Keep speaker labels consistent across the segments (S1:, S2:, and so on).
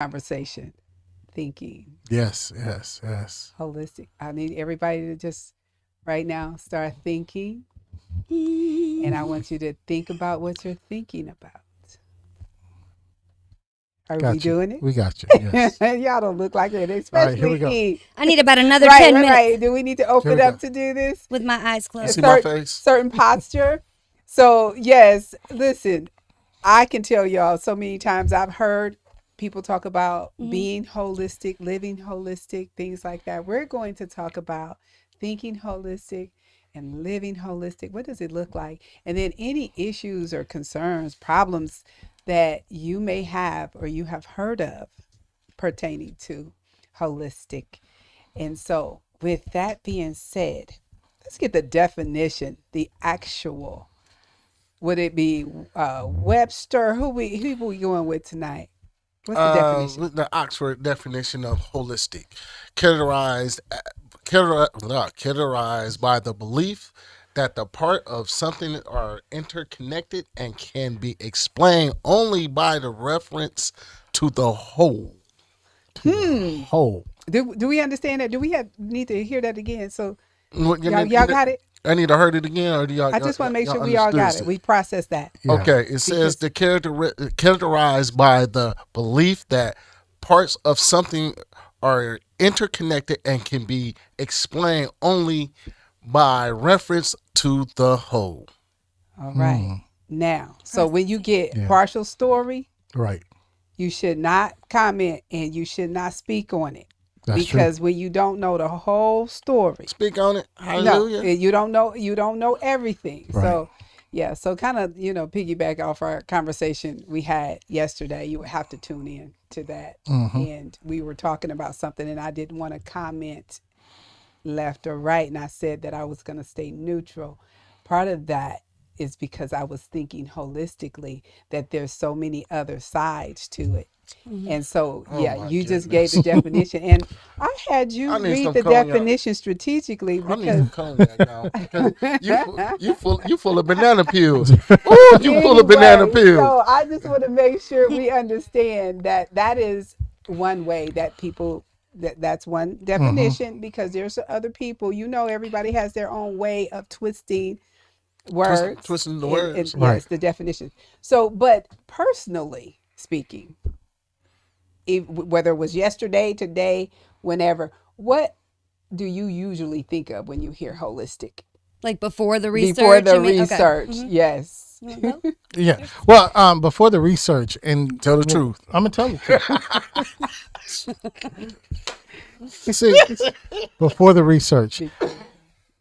S1: conversation. Thinking
S2: Yes, yes, yes.
S1: holistic. I need everybody to just right now start thinking, and I
S3: Mm.
S1: want you to think about what you're thinking about. Are we
S2: Got you.
S1: doing
S2: We got you.
S1: it?
S2: Yes.
S1: Y'all don't look like it,
S2: All right, here we
S1: especially
S2: go.
S1: E.
S3: I need about another
S1: Right,
S3: 10
S1: right,
S3: minutes
S1: right. Do we need to
S2: Here
S1: open
S2: we
S1: up
S2: go.
S1: to do this?
S3: with my eyes
S4: You
S1: A
S3: closed.
S4: see my
S1: certain
S4: face?
S1: certain posture. So yes, listen, I can tell y'all so many times I've heard people talk about
S3: Hmm.
S1: being holistic, living holistic, things like that. We're going to talk about thinking holistic and living holistic. What does it look like? And then any issues or concerns, problems that you may have or you have heard of pertaining to holistic. And so, with that being said, let's get the definition, the actual. Would it be Webster? Who we going with tonight? What's the definition?
S4: The Oxford definition of holistic, categorized by the belief that the part of something are interconnected and can be explained only by the reference to the whole.
S2: To the
S1: Hmm.
S2: whole.
S1: Do we understand that? Do we have need to hear that again? So
S4: What- you
S1: y'all
S4: need-
S1: y'all got it.
S4: I need to heard it again, or do
S1: I just want to make
S4: y'all
S1: sure we all got
S4: understood
S1: it.
S4: it?
S1: We processed that
S2: Yeah.
S4: Okay, it says
S1: because
S4: the characterized by the belief that parts of something are interconnected and can be explained only by reference to the whole.
S1: all right
S2: Mm,
S1: now. So when you get
S2: yeah.
S1: partial story,
S2: Right.
S1: you should not comment and you should not speak on it
S2: That's true.
S1: because when you don't know the whole story,
S4: Speak on it.
S1: no,
S4: Hallelujah.
S1: you don't know everything.
S2: Right.
S1: So yeah, so kind of piggyback off our conversation we had yesterday. You would have to tune in to that,
S2: Mm-hmm.
S1: and we were talking about something, and I didn't want to comment left or right, and I said that I was going to stay neutral. Part of that is because I was thinking holistically that there's so many other sides to it.
S3: Hmm.
S1: And so,
S4: Oh
S1: yeah,
S4: my
S1: you just gave the
S4: goodness.
S1: definition. And I had
S4: I
S1: you
S4: need
S1: read
S4: some
S1: the
S4: cognac.
S1: definition strategically
S4: I need some
S1: because
S4: cognac now because you full of banana peels. Oh, you full of banana
S1: anyway,
S4: peels.
S1: so I just want to make sure we understand that that is one way that people that's one
S2: Mm-hmm.
S1: definition because there's other people, everybody has their own way of twisting
S4: Twisting,
S1: words
S4: twisting the
S1: and
S4: words.
S2: Right.
S1: yes, the definition. So, but personally speaking, whether it was yesterday, today, whenever, what do you usually think of when you hear holistic?
S3: Like before the
S1: Before
S3: research,
S1: the
S3: you mean? Okay.
S1: research,
S3: Hmm.
S1: yes.
S3: You want to go?
S2: Yeah. Well, before the research, and
S4: Tell the truth.
S2: I'm gonna tell the truth. You see, before the research,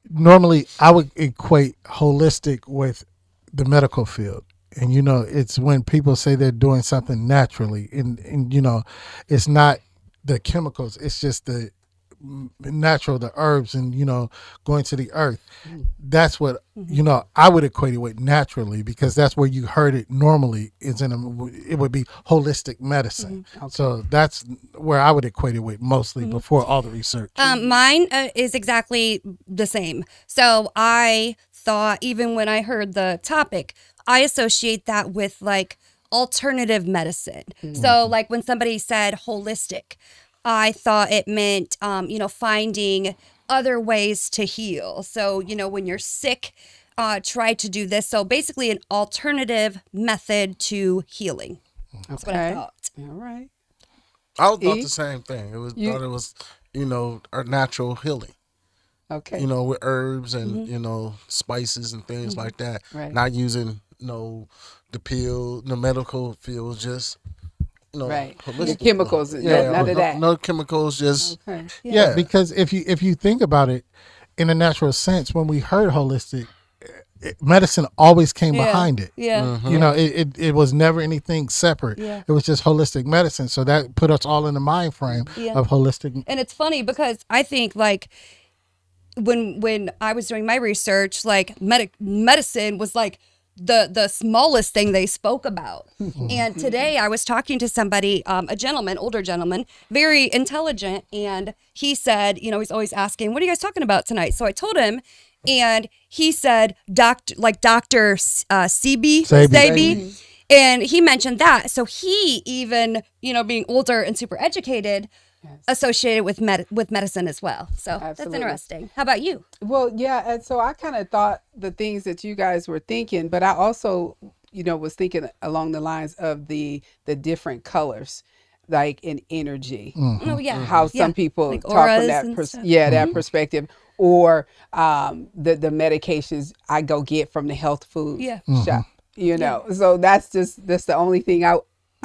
S2: normally I would equate holistic with the medical field. And it's when people say they're doing something naturally, and it's not the chemicals, it's just the natural, the herbs, and going to the earth. That's what
S3: Hmm.
S2: I would equate it with naturally, because that's where you heard it normally is it would be holistic medicine.
S1: Okay.
S2: So that's where I would equate it with mostly before all the research.
S3: Mine is exactly the same. So I thought, even when I heard the topic, I associate that with like alternative medicine. So, like when somebody said holistic, I thought it meant, finding other ways to heal. So, when you're sick, try to do this. So, basically, an alternative method to healing. That's what I
S1: Okay.
S3: thought.
S1: All right.
S4: I thought the
S1: E,
S4: same thing.
S1: you
S4: Thought it was, a natural healing.
S1: okay.
S4: With herbs and
S3: Hmm.
S4: spices and things
S3: Hmm.
S4: like that.
S1: Right.
S4: Not using the pill, the medical field, just
S1: Right. The
S4: holistic.
S1: chemicals,
S4: Yeah,
S1: none of
S4: no,
S1: that.
S4: no chemicals, just
S1: Okay.
S3: Yeah.
S2: Yeah,
S4: yeah.
S2: because if you think about it in a natural sense, when we heard holistic, medicine always came
S3: Yeah.
S2: behind it.
S3: Yeah.
S4: Mm-hmm.
S1: Yeah.
S2: It was never anything separate.
S3: Yeah.
S2: It was just holistic medicine. So that put us all in the mind frame
S3: Yeah.
S2: of holistic.
S3: And it's funny because I think like when I was doing my research, like medicine was like the smallest thing they spoke about. And today I was talking to somebody, a gentleman, older gentleman, very intelligent, and he said, he's always asking, "What are you guys talking about tonight?" So I told him, and he said, Doctor Sebi,
S2: Sebi.
S1: Baby.
S3: And he mentioned that. So he even, being older and super educated,
S1: Yes.
S3: associated with with medicine as well. So that's
S1: Absolutely.
S3: interesting. How about you?
S1: Well, yeah, and so I kind of thought the things that you guys were thinking, but I also, was thinking along the lines of the different colors, like in energy.
S3: Oh yeah,
S1: How
S3: yeah.
S1: some people
S3: Like
S1: talk from
S3: auras
S1: that
S3: and stuff.
S1: that perspective, or the medications I go get from the health food
S3: Yeah.
S1: shop. So that's the only thing I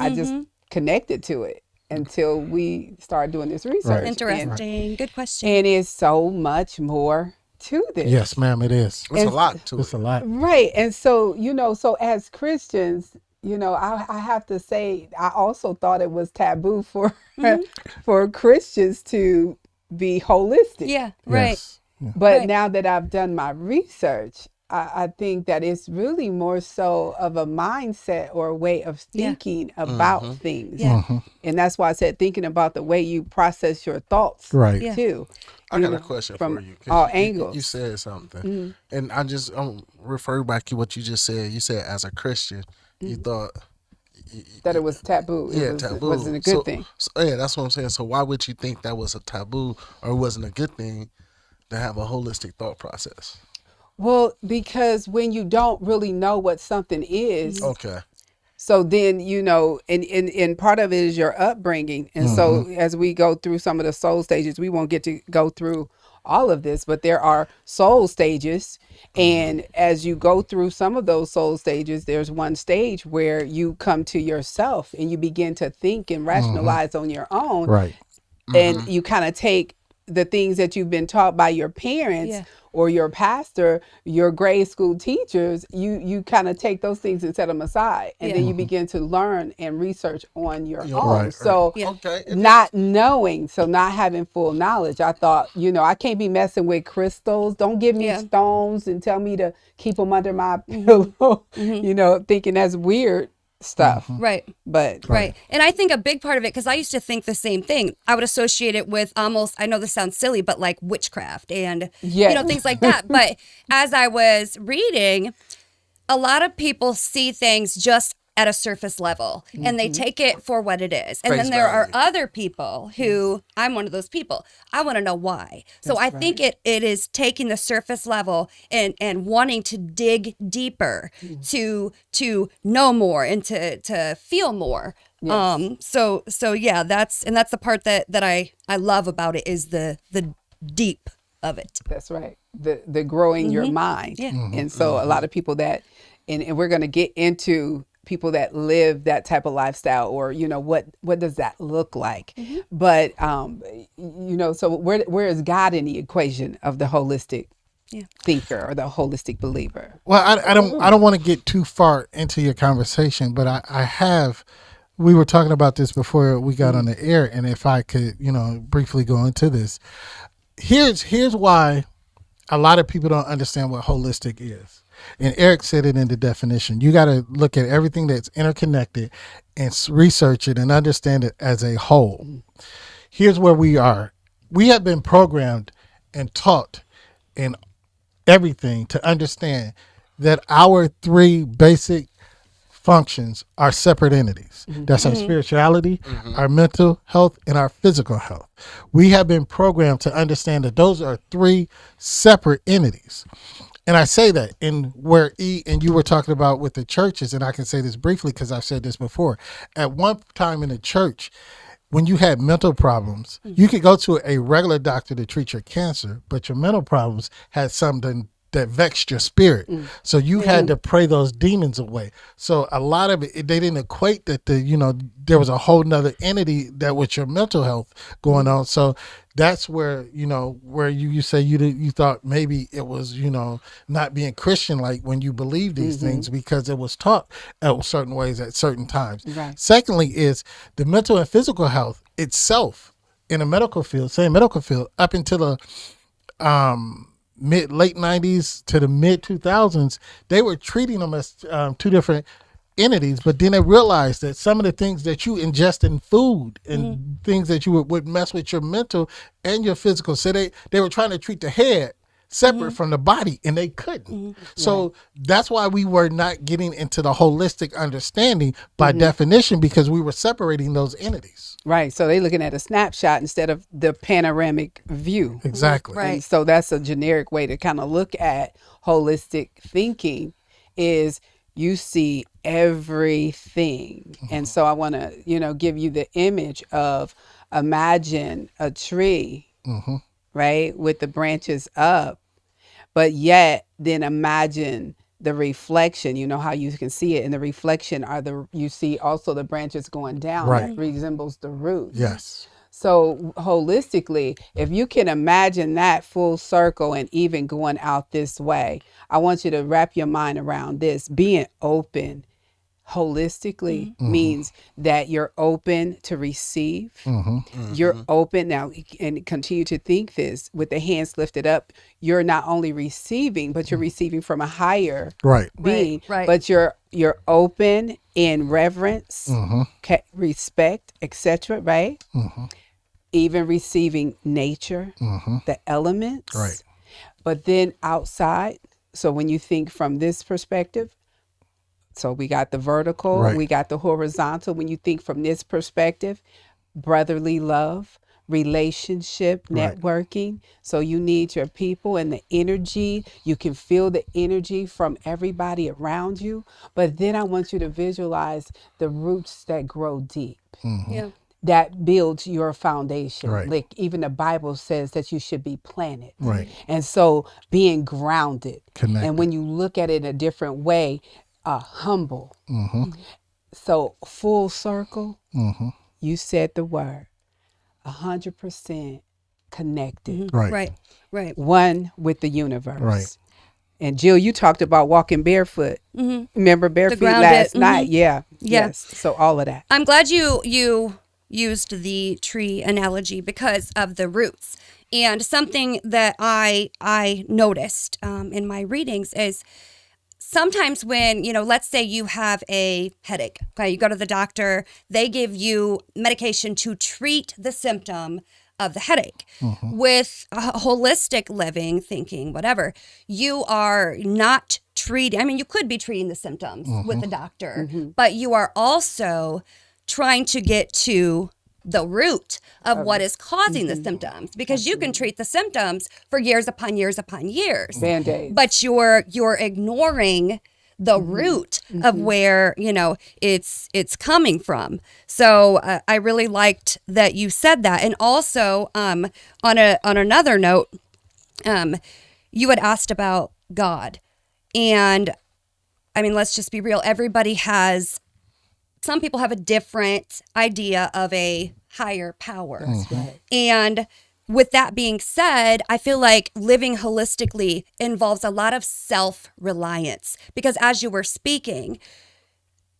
S1: just
S3: Mm-hmm.
S1: connected to it until we started doing this research.
S3: Interesting. Good question.
S1: And it's so much more to this.
S2: Yes, ma'am, it is.
S4: It's a
S1: And-
S4: lot to
S2: It's
S4: it.
S2: a lot.
S1: Right. And so, so as Christians, I have to say, I also thought it was taboo for for Christians to be holistic.
S3: Yeah. Right.
S2: Yes. Yeah.
S1: But
S3: Right.
S1: now that I've done my research, I think that it's really more so of a mindset or a way of
S3: Yeah.
S1: thinking about things.
S3: Yeah.
S1: And that's why I said thinking about the way you process your thoughts
S2: Right.
S3: Yeah.
S1: too.
S4: I got a question
S1: from
S4: for you. 'Cause
S1: all
S4: you
S1: angles.
S4: You said something, and I just refer back to what you just said. You said as a Christian, you thought
S1: That it was taboo.
S4: yeah, taboo
S1: Wasn't a good thing.
S4: So, yeah, that's what I'm saying. So why would you think that was a taboo or wasn't a good thing to have a holistic thought process?
S1: Well, because when you don't really know what something is,
S4: Okay.
S1: so then, and part of it is your upbringing. And so as we go through some of the soul stages, we won't get to go through all of this, but there are soul stages. And as you go through some of those soul stages, there's one stage where you come to yourself and you begin to think and rationalize on your own.
S2: Right.
S1: And you kind of take the things that you've been taught by your parents
S3: Yeah.
S1: or your pastor, your grade school teachers, you kind of take those things and set them aside. And then you begin to learn and research on your own.
S2: right.
S1: So
S3: Yeah.
S4: Okay.
S1: not knowing, so not having full knowledge, I thought, I can't be messing with crystals. Don't give me
S3: Yeah.
S1: stones and tell me to keep them under my pillow, thinking that's weird stuff.
S3: Right.
S1: But
S3: Right. And I think a big part of it, because I used to think the same thing, I would associate it with almost, I know this sounds silly, but like witchcraft and,
S1: Yes.
S3: things like that. But as I was reading, a lot of people see things just at a surface level and they take it for what it is. And
S4: Face
S3: then there are
S4: value.
S3: other people who, I'm one of those people, I want to know why. So I think it is taking the surface level and wanting to dig deeper to know more and to feel more. So yeah, that's the part that I love about it is the deep of it.
S1: That's right. The growing your mind.
S3: Yeah.
S1: And so a lot of people that, and we're going to get into people that live that type of lifestyle, or, what does that look like? But, so where is God in the equation of the holistic thinker or the holistic believer?
S2: Well, I don't want to get too far into your conversation, but I have. We were talking about this before we got on the air, and if I could, briefly go into this, here's why a lot of people don't understand what holistic is. And Eric said it in the definition. You got to look at everything that's interconnected and research it and understand it as a whole. Here's where we are. We have been programmed and taught in everything to understand that our three basic functions are separate entities. That's our spirituality, our mental health, and our physical health. We have been programmed to understand that those are three separate entities. And I say that in where and you were talking about with the churches, and I can say this briefly because I've said this before. At one time in the church, when you had mental problems, you could go to a regular doctor to treat your cancer, but your mental problems had something that vexed your spirit. So you had to pray those demons away. So a lot of it, they didn't equate that there was a whole nother entity that with your mental health going on. So that's where, where you say you thought maybe it was, not being Christian, like when you believe these things, because it was taught certain ways at certain times.
S1: Right.
S2: Secondly is the mental and physical health itself in a medical field, up until the, late 90s to the mid 2000s, they were treating them as two different entities, but then they realized that some of the things that you ingest in food and things that you would mess with your mental and your physical. So they were trying to treat the head separate from the body, and they couldn't. So that's why we were not getting into the holistic understanding by definition, because we were separating those entities.
S1: Right. So they're looking at a snapshot instead of the panoramic view.
S2: Exactly.
S3: Right.
S1: And so that's a generic way to kind of look at holistic thinking is you see everything. And so I want to, give you the image of imagine a tree, right, with the branches up, but yet then imagine the reflection. You know how you can see it, and the reflection you see also the branches going down.
S2: Right.
S1: That resembles the roots.
S2: Yes.
S1: So holistically, if you can imagine that full circle and even going out this way, I want you to wrap your mind around this. Being open holistically means that you're open to receive. You're open now, and continue to think this with the hands lifted up. You're not only receiving, but you're receiving from a higher
S2: Right.
S1: being.
S3: Right.
S1: But you're open in reverence, respect, etc. Right? Even receiving nature, the elements.
S2: Right.
S1: But then outside, so when you think from this perspective, so we got the vertical,
S2: Right.
S1: we got the horizontal. When you think from this perspective, brotherly love, relationship,
S2: Right.
S1: networking. So you need your people and the energy. You can feel the energy from everybody around you. But then I want you to visualize the roots that grow deep.
S3: Yeah.
S1: That builds your foundation.
S2: Right.
S1: Like even the Bible says that you should be planted.
S2: Right.
S1: And so being grounded.
S2: Connected.
S1: And when you look at it in a different way, humble. So full circle, you said the word, 100% connected.
S2: Right.
S3: Right. Right.
S1: One with the universe.
S2: Right.
S1: And Jill, you talked about walking barefoot. Remember bare feet
S3: grounded,
S1: last night? Yeah.
S3: Yeah.
S1: Yes. So all of that.
S3: I'm glad you used the tree analogy because of the roots. And something that I noticed in my readings is sometimes when, let's say you have a headache, okay, you go to the doctor, they give you medication to treat the symptom of the headache. With holistic living, thinking, whatever, you are not treating, I mean, you could be treating the symptoms with the doctor, but you are also trying to get to the root of what is causing the symptoms, because you can treat the symptoms for years upon years upon years.
S1: Band-Aids.
S3: But you're ignoring the root of where it's coming from. So I really liked that you said that. And also on another note, you had asked about God, and I mean, let's just be real. Some people have a different idea of a higher power.
S1: That's right.
S3: And with that being said, I feel like living holistically involves a lot of self-reliance, because as you were speaking,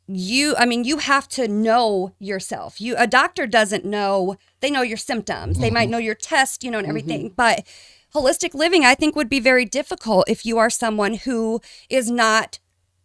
S3: you have to know yourself. A doctor doesn't know, they know your symptoms. They might know your test, and everything. But holistic living, I think, would be very difficult if you are someone who is not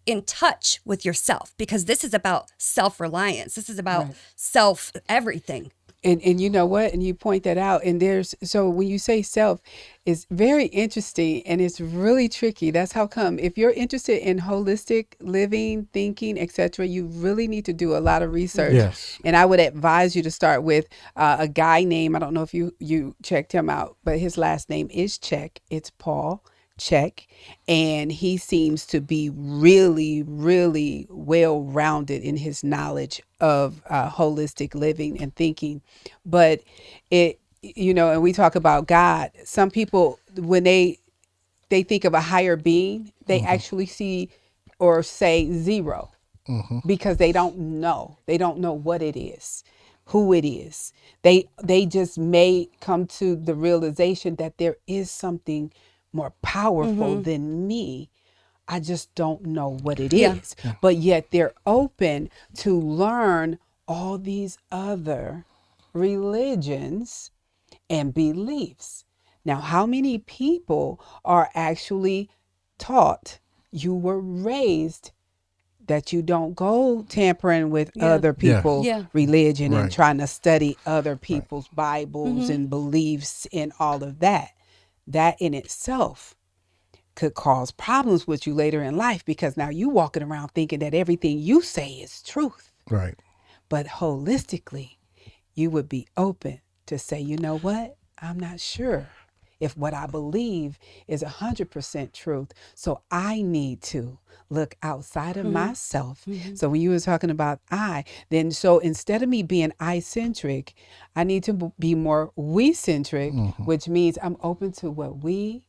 S3: in touch with yourself, because this is about self-reliance. This is about self everything.
S1: And you know what? And you point that out. And so when you say self, it's very interesting and it's really tricky. That's how come if you're interested in holistic living, thinking, etc., you really need to do a lot of research.
S2: Yes.
S1: And I would advise you to start with a guy named, I don't know if you checked him out, but his last name is Check. It's Paul Check. And he seems to be really, really well-rounded in his knowledge of holistic living and thinking. But and we talk about God, some people, when they think of a higher being, they actually see or say zero, because they don't know what it is, who it is. They just may come to the realization that there is something more powerful than me. I just don't know what it is. But yet they're open to learn all these other religions and beliefs. Now, how many people are actually taught, you were raised that you don't go tampering with other people's religion and
S2: Right.
S1: trying to study other people's Bibles and beliefs and all of that. That in itself could cause problems with you later in life, because now you walking around thinking that everything you say is truth.
S2: Right.
S1: But holistically, you would be open to say, you know what? I'm not sure if what I believe is 100% truth. So I need to look outside of myself. So when you were talking about then so instead of me being I-centric, I need to be more we-centric, which means I'm open to what we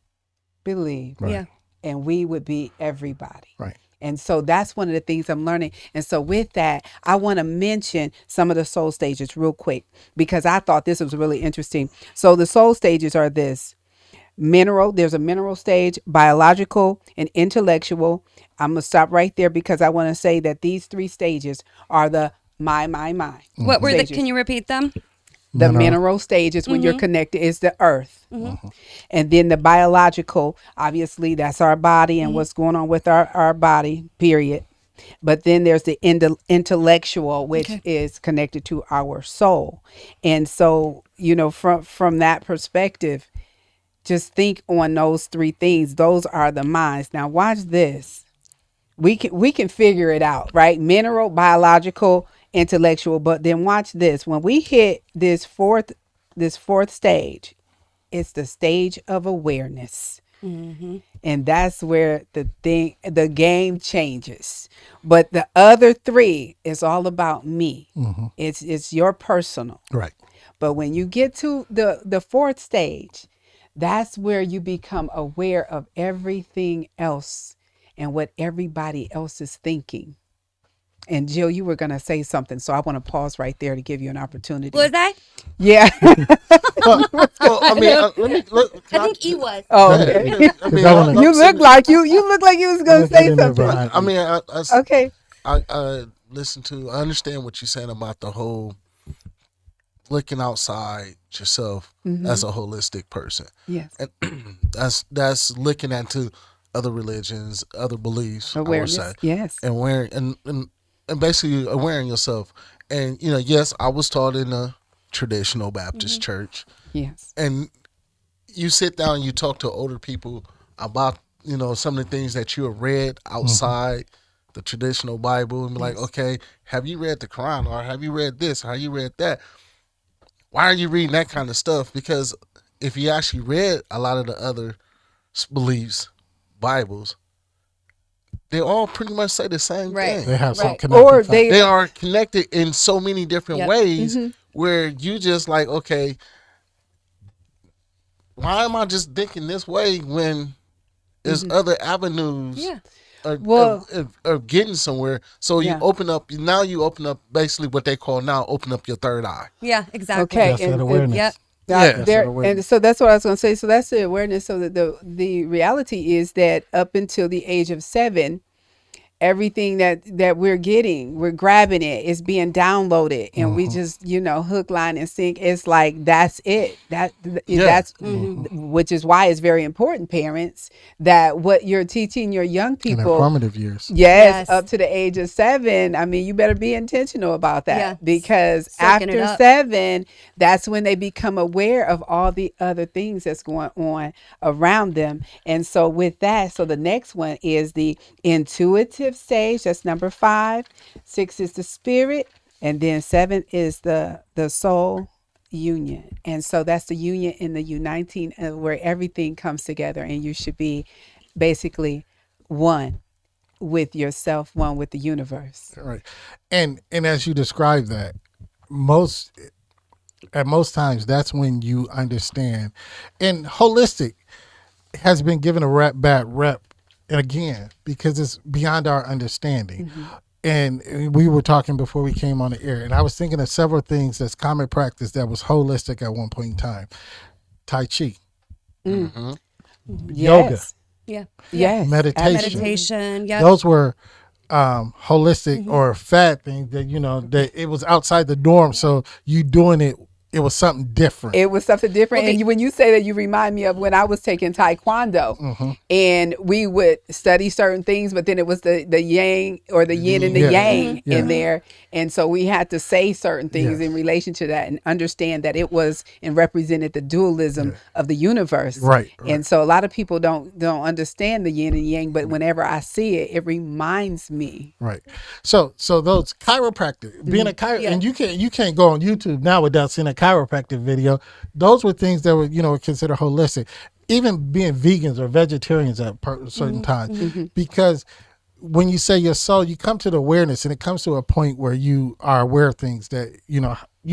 S1: believe.
S2: Right.
S3: Yeah.
S1: And we would be everybody.
S2: Right.
S1: And so that's one of the things I'm learning. And so with that, I want to mention some of the soul stages real quick, because I thought this was really interesting. So the soul stages are this: mineral, there's a mineral stage, biological, and intellectual. I'm going to stop right there because I want to say that these 3 stages are the my
S3: What were the,
S1: stages.
S3: can you repeat them?
S1: The
S2: Mineral.
S1: mineral stages, when you're connected, is the earth. And then the biological, obviously, that's our body and what's going on with our body, period. But then there's the intellectual, which is connected to our soul. And so, from that perspective, just think on those 3 things. Those are the minds. Now watch this. We can figure it out, right? Mineral, biological, intellectual. But then watch this. When we hit this fourth stage, it's the stage of awareness. And that's where the game changes. But the other 3 is all about me. It's your personal.
S2: Right.
S1: But when you get to the 4th stage, that's where you become aware of everything else and what everybody else is thinking. And Jill, you were going to say something, so I want to pause right there to give you an opportunity.
S3: Was I?
S1: Yeah.
S4: Well, I mean, let me look.
S3: I think he was.
S1: Oh, okay.
S4: I mean,
S2: I wanna-
S1: You look like you look like you was going to
S2: Get
S1: say
S2: in there
S1: something.
S2: behind
S4: I
S2: you.
S4: mean,
S1: Okay.
S4: I listen to. I understand what you're saying about the whole looking outside yourself as a holistic person,
S1: Yes.
S4: and that's looking into other religions, other beliefs.
S1: Awareness.
S4: I would say,
S1: Yes.
S4: and wearing and basically awareing yourself. And yes, I was taught in a traditional Baptist church,
S1: Yes.
S4: and you sit down and you talk to older people about some of the things that you have read outside the traditional Bible, and be like, okay, have you read the Quran, or have you read this, or have you read that? Why are you reading that kind of stuff? Because if you actually read a lot of the other beliefs, Bibles, they all pretty much say the same
S3: Right.
S4: thing.
S2: They have some
S3: Right.
S2: connected
S1: Or
S2: facts.
S1: they
S4: They are connected in so many different
S3: Yep.
S4: ways where you just like, okay, why am I just thinking this way when there's other avenues
S3: Yeah.
S1: Well-
S4: of getting somewhere? So you
S1: Yeah.
S4: open up basically what they call now open up your third eye.
S3: Yeah, exactly.
S1: Okay.
S2: That's that awareness.
S3: Yep.
S1: That-
S4: Yeah.
S1: there-
S2: That's awareness.
S1: and so that's what I was going to say. So that's the awareness. So that the reality is that up until the age of 7, everything that we're getting, we're grabbing it, it's being downloaded, and we just hook, line, and sink. It's like that's it. That's which is why it's very important, parents, that what you're teaching your young
S2: In
S1: people.
S2: formative years.
S1: Yes,
S3: Yes.
S1: up to the age of 7. I mean, you better be intentional about that,
S3: Yeah.
S1: because
S3: Soaking it
S1: after
S3: up.
S1: 7, that's when they become aware of all the other things that's going on around them. And so with that, so the next one is the intuitive stage. That's number 5. 6 is the spirit, and then 7 is the soul union. And so that's the union in the uniting, where everything comes together, and you should be basically one with yourself, one with the universe.
S2: Right. And as you describe that, most times that's when you understand. And holistic has been given a bad rep, and again, because it's beyond our understanding. And we were talking before we came on the air, and I was thinking of several things that's common practice that was holistic at one point in time. Tai Chi, yoga,
S1: Yes.
S3: Yeah.
S1: Yes.
S2: Meditation.
S3: Meditation. Yeah.
S2: those were holistic or fad things that that it was outside the norm. So you doing it it was something different.
S1: It was something different.
S3: Okay.
S1: And when you say that, you remind me of when I was taking Taekwondo, and we would study certain things, but then it was the yang or the yin and the
S2: Yeah.
S1: yang
S2: Yeah.
S1: in there. And so we had to say certain things
S2: Yes.
S1: in relation to that and understand that it was and represented the dualism of the universe.
S2: Right.
S1: And so a lot of people don't understand the yin and yang, but whenever I see it, it reminds me.
S2: Right. So those chiropractic, being a and you can't go on YouTube now without seeing a chiropractic video. Those were things that were considered holistic. Even being vegans or vegetarians at certain times, because when you say your soul, you come to the awareness, and it comes to a point where you are aware of things that you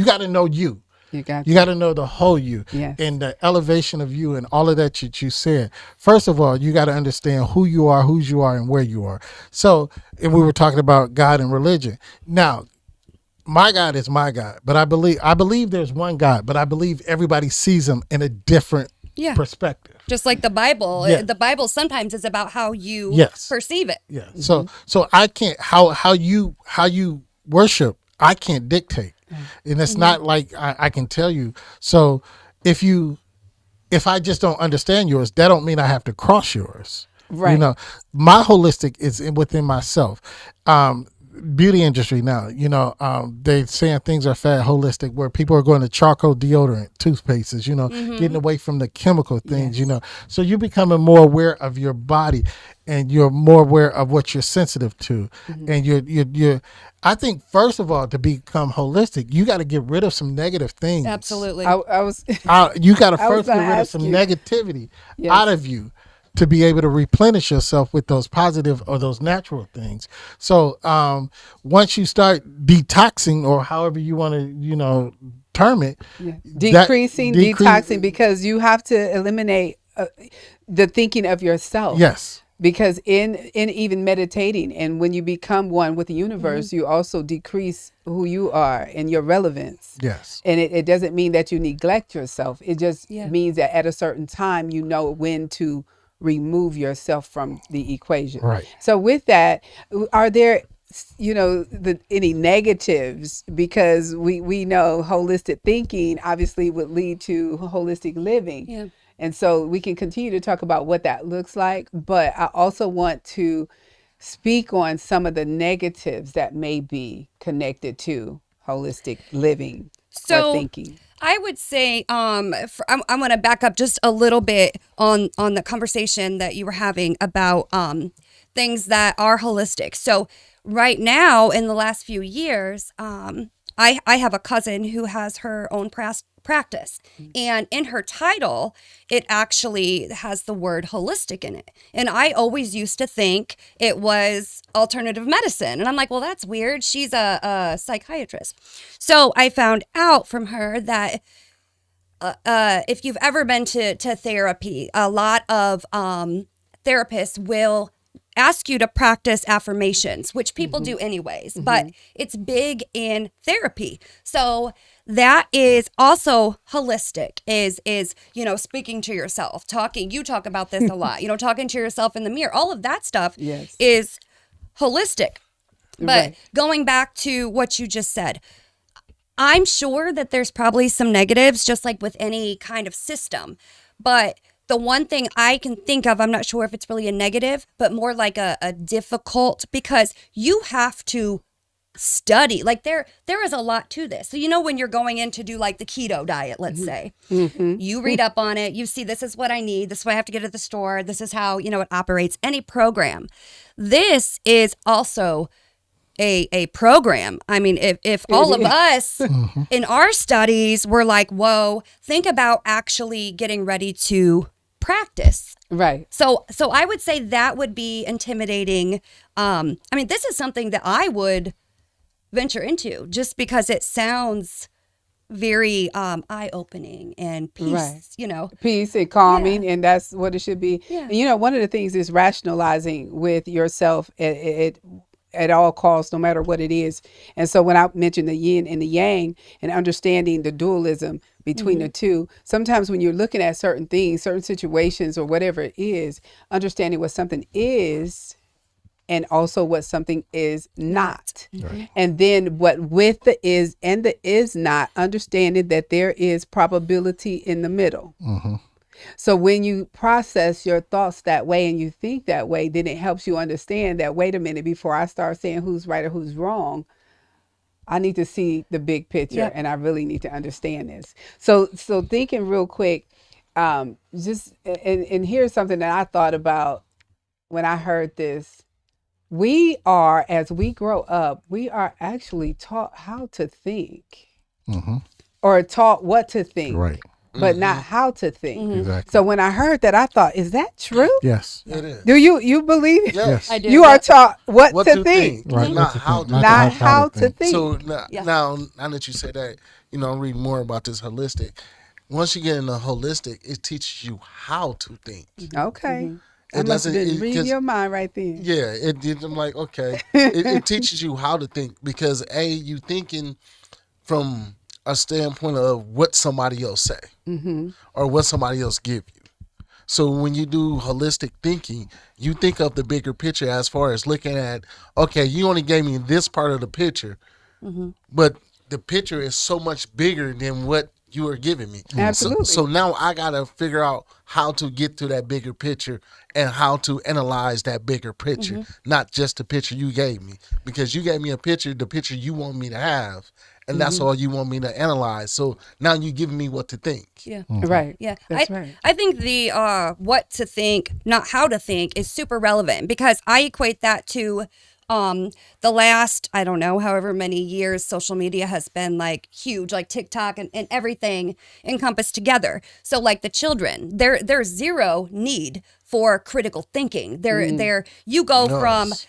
S2: got to know you.
S1: You got
S2: to know the whole you,
S1: Yes.
S2: and the elevation of you, and all of that you said. First of all, you got to understand who you are, whose you are, and where you are. So, and we were talking about God and religion. Now, my God is my God, but I believe there's one God, but I believe everybody sees him in a different perspective.
S3: Just like the Bible.
S2: Yeah.
S3: The Bible sometimes is about how you
S2: Yes.
S3: perceive it.
S2: Yeah. So I can't how you worship, I can't dictate. And it's not like I can tell you. So if I just don't understand yours, that don't mean I have to cross yours.
S1: Right.
S2: My holistic is within myself. Beauty industry now, they saying things are fat holistic, where people are going to charcoal deodorant, toothpastes, getting away from the chemical things, so you're becoming more aware of your body, and you're more aware of what you're sensitive to. And you're I think, first of all, to become holistic, you got to get rid of some negative things.
S3: Absolutely.
S1: I was
S2: You got to
S1: I was
S2: first get
S1: gonna
S2: rid of
S1: ask
S2: some
S1: you.
S2: negativity
S1: Yes.
S2: out of you, to be able to replenish yourself with those positive or those natural things. So once you start detoxing, or however you want to, term it,
S1: decreasing, detoxing, because you have to eliminate the thinking of yourself.
S2: Yes.
S1: Because in even meditating, and when you become one with the universe, you also decrease who you are and your relevance.
S2: Yes.
S1: And it doesn't mean that you neglect yourself. It just
S3: Yeah.
S1: means that at a certain time, you know when to remove yourself from the equation.
S2: Right.
S1: So with that, are there any negatives? Because we know holistic thinking obviously would lead to holistic living.
S3: Yeah.
S1: And so we can continue to talk about what that looks like, but I also want to speak on some of the negatives that may be connected to holistic living or thinking.
S3: I would say I'm going to back up just a little bit on the conversation that you were having about things that are holistic. So right now, in the last few years, I have a cousin who has her own practice, and in her title, it actually has the word holistic in it. And I always used to think it was alternative medicine, and I'm like, well, that's weird. She's a psychiatrist. So I found out from her that if you've ever been to therapy, a lot of therapists will ask you to practice affirmations, which people do anyways, but it's big in therapy. So that is also holistic, is speaking to yourself, you talk about this a lot, talking to yourself in the mirror, all of that stuff is holistic. But going back to what you just said, I'm sure that there's probably some negatives, just like with any kind of system, but the one thing I can think of, I'm not sure if it's really a negative, but more like a difficult, because you have to study. Like there is a lot to this. So, when you're going in to do like the keto diet, let's say, you read up on it, you see this is what I need, this is what I have to get at the store, this is how, it operates, any program. This is also a program. I mean, if all of us in our studies were like, whoa, think about actually getting ready to practice.
S1: Right.
S3: So I would say that would be intimidating. This is something that I would venture into just because it sounds very eye-opening and peace,
S1: peace and calming, and that's what it should be.
S3: Yeah.
S1: And one of the things is rationalizing with yourself at all costs, no matter what it is. And so when I mentioned the yin and the yang and understanding the dualism between the two, sometimes when you're looking at certain things, certain situations or whatever it is, understanding what something is and also what something is not.
S2: Right.
S1: And then what with the is and the is not, understanding that there is probability in the middle.
S2: Mm-hmm.
S1: So when you process your thoughts that way and you think that way, then it helps you understand that, wait a minute, before I start saying who's right or who's wrong, I need to see the big picture,
S3: Yep.
S1: and I really need to understand this. So thinking real quick, just and here's something that I thought about when I heard this. We are, as we grow up, we are actually taught how to think,
S2: Mm-hmm.
S1: or taught what to think,
S2: Right.
S1: but not how to think.
S2: Exactly.
S1: So when I heard that, I thought, is that true?
S2: Yes.
S4: It is.
S1: Do you believe it?
S4: Yes.
S3: I do.
S1: You are
S3: Yep.
S1: taught what
S4: What
S1: to think,
S2: Right.
S4: Not
S2: What to
S4: how
S2: think,
S4: to
S2: not
S1: not
S2: how
S1: how
S2: to
S1: to
S2: think.
S1: think.
S4: So now,
S3: Yeah.
S4: now that you say that, I'm reading more about this holistic. Once you get into holistic, it teaches you how to think.
S1: Okay. I
S4: It
S1: must have
S4: doesn't.
S1: been reading
S4: 'Cause-
S1: your mind right then.
S4: Yeah, I'm like, okay, it teaches you how to think because you thinking from a standpoint of what somebody else say or what somebody else give you. So when you do holistic thinking, you think of the bigger picture as far as looking at, okay, you only gave me this part of the picture, but the picture is so much bigger than what you are giving me.
S1: Absolutely.
S4: So now I got to figure out how to get to that bigger picture and how to analyze that bigger picture, not just the picture you gave me. Because you gave me a picture, the picture you want me to have, and that's all you want me to analyze. So now you're giving me what to think.
S3: Yeah.
S1: Right.
S3: Yeah,
S1: That's right.
S3: I think the what to think, not how to think, is super relevant because I equate that to the last, I don't know, however many years social media has been like huge, like TikTok and everything encompassed together. So like the children, there's zero need for critical thinking. They're you go from
S4: Yes.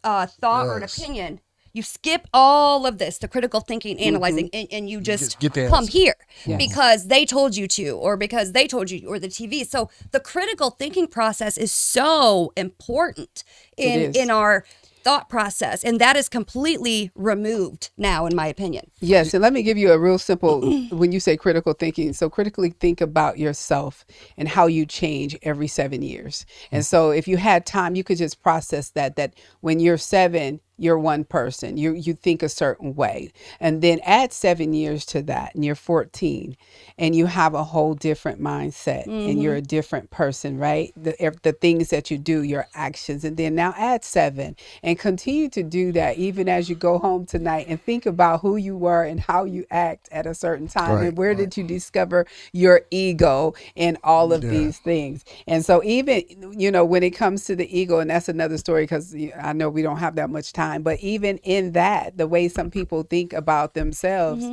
S3: a thought or an
S4: Yes.
S3: opinion. You skip all of this, the critical thinking, analyzing, and you just
S4: Get the
S3: come
S4: answer.
S3: here
S1: Yes.
S3: because they told you to, or because they told you, or the TV. So the critical thinking process is so important
S1: It is.
S3: in our thought process, and that is completely removed now, in my opinion.
S1: Yes, and let me give you a real simple, when you say critical thinking, so critically think about yourself and how you change every 7 years. And so if you had time, you could just process that when you're 7, you're one person, you think a certain way, and then add 7 years to that and you're 14 and you have a whole different mindset and you're a different person, right? The things that you do, your actions, and then now add 7 and continue to do that even as you go home tonight and think about who you were and how you act at a certain time,
S2: Right,
S1: and where did you discover your ego in all of these things. And so even when it comes to the ego, and that's another story because I know we don't have that much time, but even in that, the way some people think about themselves,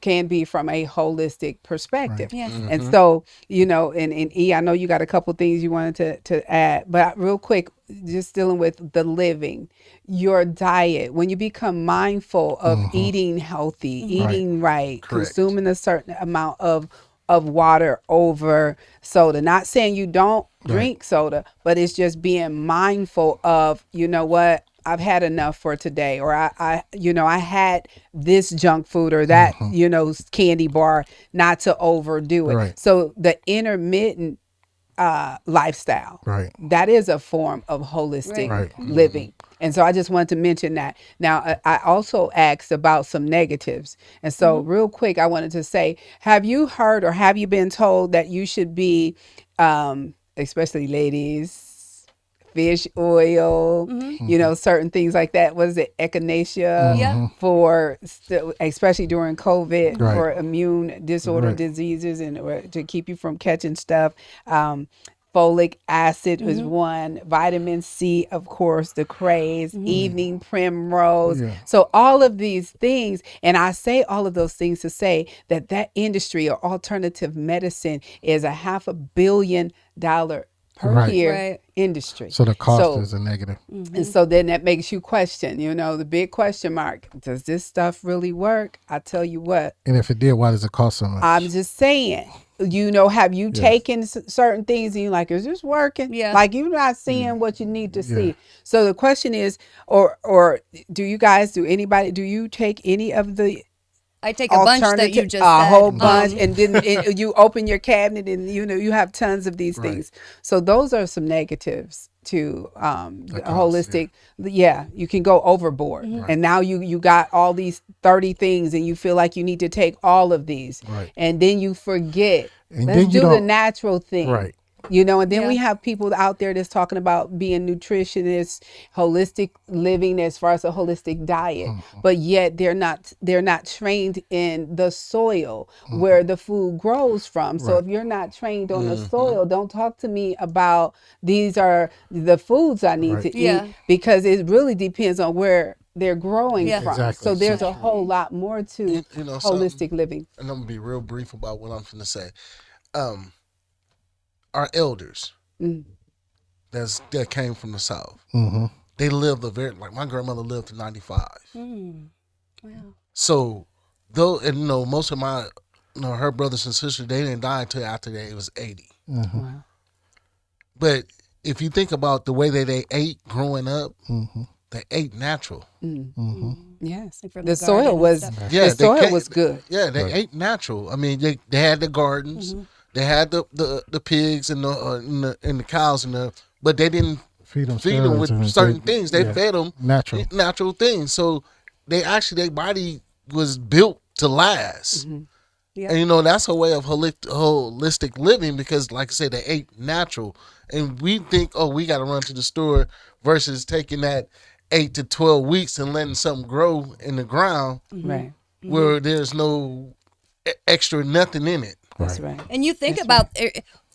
S1: can be from a holistic perspective.
S3: Yes.
S1: And so, and E, I know you got a couple things you wanted to add, but real quick, just dealing with the living, your diet, when you become mindful of eating healthy, eating right,
S4: Correct.
S1: consuming a certain amount of water over soda. Not saying you don't drink soda, but it's just being mindful of, what, I've had enough for today, or I had this junk food or that, candy bar, not to overdo it.
S2: Right.
S1: So the intermittent lifestyle,
S2: Right.
S1: that is a form of holistic
S2: Right.
S1: living. And so I just wanted to mention that. Now, I also asked about some negatives. And so real quick, I wanted to say, have you heard or have you been told that you should be, especially ladies, fish oil, certain things like that? Was it echinacea
S3: Yeah.
S1: for, especially during COVID,
S2: Right.
S1: for immune disorder
S2: Right.
S1: diseases and to keep you from catching stuff? Folic acid is one, vitamin C, of course, the craze, evening primrose.
S2: Yeah.
S1: So all of these things, and I say all of those things to say that industry or alternative medicine is a $500 million per
S2: Right.
S1: year
S3: Right.
S1: industry.
S2: So the cost is a negative.
S1: And so then that makes you question, the big question mark. Does this stuff really work? I tell you what,
S2: And if it did, why does it cost so much?
S1: I'm just saying, have you taken certain things and you're like, is this working?
S3: Yeah.
S1: Like you're not seeing what you need to see. So the question is, or do you take any of the
S3: I take a bunch that you
S1: alternative,
S3: just
S1: a
S3: said.
S1: whole bunch, and then you open your cabinet and you have tons of these
S2: Right.
S1: things. So those are some negatives to
S2: The cost,
S1: holistic, yeah, you can go overboard. And now you got all these 30 things and you feel like you need to take all of these.
S2: Right.
S1: And then you forget,
S2: And
S1: let's
S2: then you
S1: do the
S2: don't-
S1: natural thing.
S2: Right.
S1: You know, and then
S3: Yeah.
S1: we have people out there that's talking about being nutritionists, holistic living as far as a holistic diet, but yet they're not trained in the soil where the food grows from. So if you're not trained on the soil, don't talk to me about these are the foods I need
S2: Right.
S1: to
S3: Yeah.
S1: eat, because it really depends on where they're growing
S3: Yeah.
S1: from.
S2: Exactly.
S1: So there's
S2: So
S1: a whole lot more to
S4: You know something?
S1: holistic living.
S4: And I'm gonna be real brief about what I'm gonna say. Our elders that came from the South, they lived a very, like my grandmother lived to 95.
S3: Wow.
S4: So though, and most of my, her brothers and sisters, they didn't die until after they was 80.
S1: Wow.
S4: But if you think about the way that they ate growing up, they ate natural.
S1: Yes.
S3: Like from
S1: The
S3: the
S1: soil
S3: garden and
S1: was
S3: stuff.
S4: Yeah,
S1: the soil
S4: they
S1: was good.
S4: Yeah, they ate natural. I mean, they had the gardens, they had the pigs and the cows but they didn't
S2: Feed them
S4: with certain things. They fed them
S2: natural.
S4: things. So they actually, their body was built to last.
S3: Yeah.
S4: And that's a way of holistic living, because like I said, they ate natural. And we think, oh, we got to run to the store, versus taking that 8 to 12 weeks and letting something grow in the ground
S1: Right.
S4: where there's no extra nothing in it.
S1: That's right.
S3: And you think about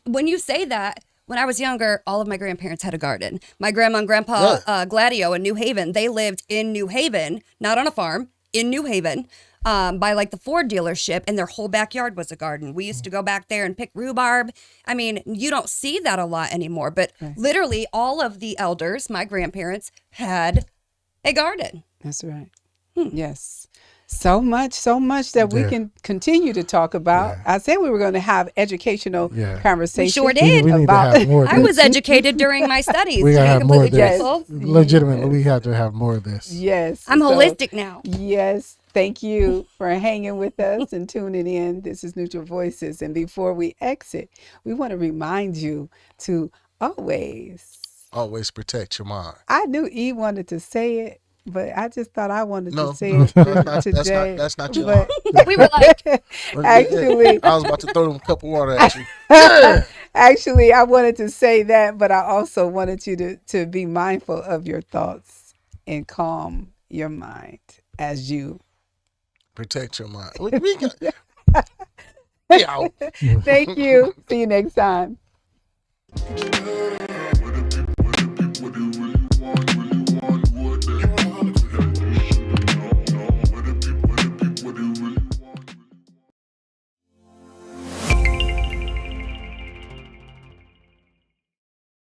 S3: when you say that, when I was younger, all of my grandparents had a garden. My grandma and grandpa Gladio in New Haven, they lived in New Haven, not on a farm, in New Haven, by like the Ford dealership, and their whole backyard was a garden. We used to go back there and pick rhubarb. I mean, you don't see that a lot anymore, but literally all of the elders, my grandparents, had a garden.
S1: That's right. Yes. So much that we can continue to talk about. I said we were going to have educational conversation.
S3: We sure did.
S2: We need
S1: about
S2: to have more of
S3: I
S2: this.
S3: was educated during my studies.
S2: We
S3: to
S2: gotta
S3: be
S2: have more of
S3: completely
S2: this.
S3: truthful.
S2: Legitimately, we have to have more of this.
S1: Yes.
S3: I'm
S1: So,
S3: holistic now.
S1: Yes. Thank you for hanging with us and tuning in. This is Neutral Voices. And before we exit, we want to remind you to
S4: Always protect your mind.
S1: I knew E wanted to say it, but I just thought I wanted
S4: No,
S1: to say it today.
S4: that's not you.
S1: But
S3: We were like,
S1: actually,
S4: I was about to throw them a cup of water at you.
S1: actually, I wanted to say that, but I also wanted you to be mindful of your thoughts and calm your mind as you.
S4: Protect your mind. We got,
S1: Thank you. See you next time.